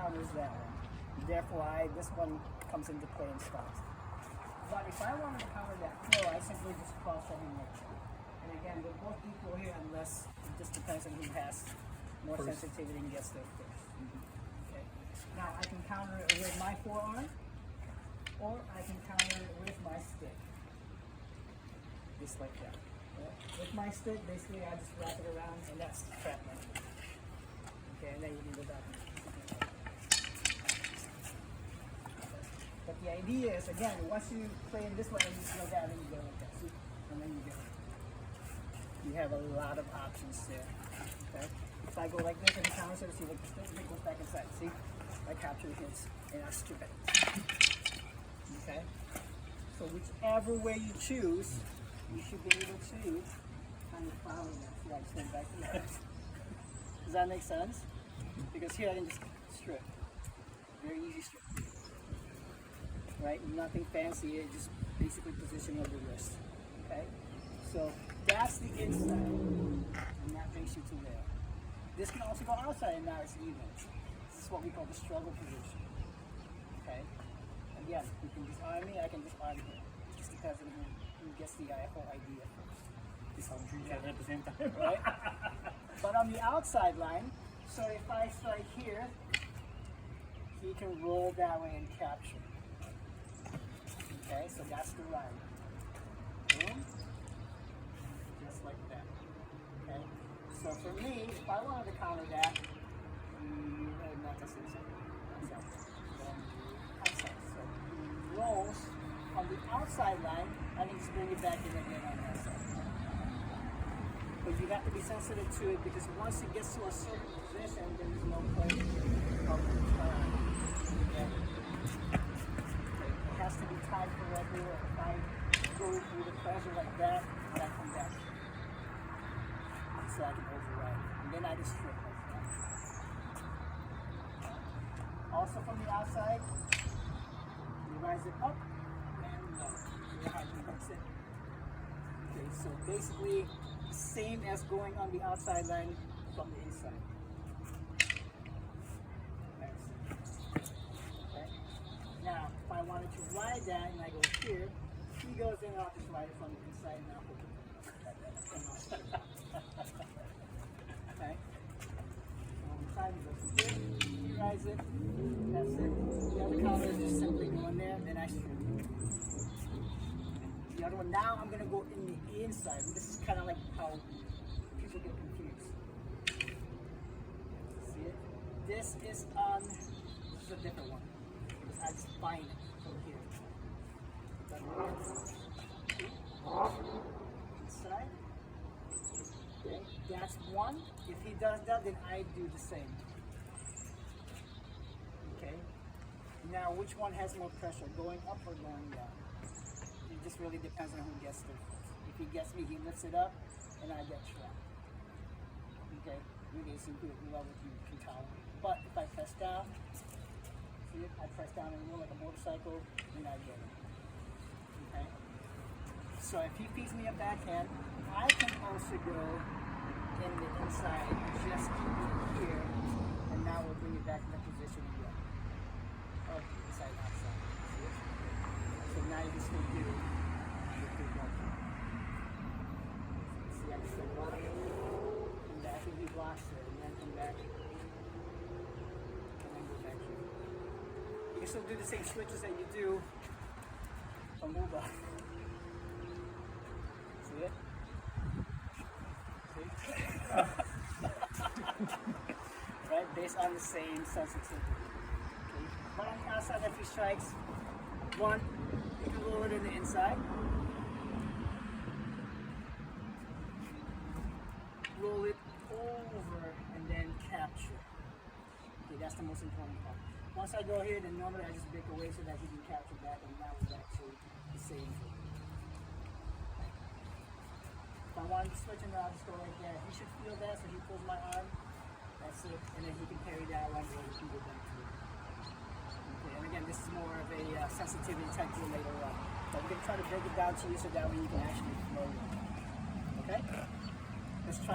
counters that one. Therefore, this one comes into play and stops. But if I wanted to counter that flow, I simply just cross over like that. And again, they're both equal here unless it just depends on who has more sensitivity and gets there first. Okay. Now I can counter it with my forearm, or I can counter it with my stick. Just like that. With my stick, basically I just wrap it around and that's trap method. Okay, and then you can go back. But the idea is, again, once you play in this way, you go down and you go like that. See? And then you go. You have a lot of options there. Okay? If I go like this and counter it, see, look, it goes back inside. See? I capture the hits and I strip it. Okay? So whichever way you choose, you should be able to kind of follow that. See, I just went back to that. Does that make sense? Because here I can just strip. Very easy strip. Right? Nothing fancy, just basically position of the wrist. Okay? So that's the inside. And that brings you to there. This can also go outside and now it's even. This is what we call the struggle position. Okay? Again, you can disarm me, I can disarm him. It just depends on who gets the whole idea first. Disarm each other at the same time. Right? But on the outside line, so if I strike here, he can roll that way and capture. Okay, so that's the right. Boom. Just like that. Okay? So for me, if I wanted to counter that, not this inside. Outside. So he rolls on the outside line, I can just bring it back in again on that side. But you have to be sensitive to it because once it gets to a certain position, there's no place of return. Okay? It has to be tied correctly, or if I go through the pressure like that, then I come back. So I can override it. And then I just strip like that. Also from the outside, you rise it up and low. That's it. Okay, so basically same as going on the outside line from the inside. Okay. Now, if I wanted to ride that and I go here, he goes in and I'll just ride it from the inside and I'll hold it. Okay. On the side, he goes here, he rides it, that's it. The other counter is just simply going there, then I strip it. The other one, now I'm going to go in the inside. This is kind of like how people get confused. See it? This is a different one. Because I just find it from here. Inside. Okay, that's one. If he does that, then I do the same. Okay. Now, which one has more pressure, going up or going down? It just really depends on who gets there first. If he gets me, he lifts it up, and I get trapped. Okay? Really, it's whoever can tolerate. But if I press down, see it? I press down and roll like a motorcycle, and I get it. Okay? So if he feeds me a backhand, I can also go in the inside, just keep it here, and now we'll bring it back in the position again. Of inside, outside. See it? So now you just going to do the big one. See, I just said one, come back and he blocks it, and then come back, and then go back here. You can still do the same switches that you do from Muba. See it? See? Right? Based on the same sensitivity. Okay? But on the outside, if he strikes, one, you can roll it in the inside. Roll it over and then capture. Okay, that's the most important part. Once I go here, then normally I just break away so that he can capture that, and now we're back to the same thing. If I wanted to switch him, I'll just go right there. He should feel that, so he pulls my arm. That's it, and then he can carry that one, or he can go back to it. Okay, and again, this is more of a sensitivity type deal later on. But we're going to try to break it down to you so that way you can actually flow it. Okay? Let's try.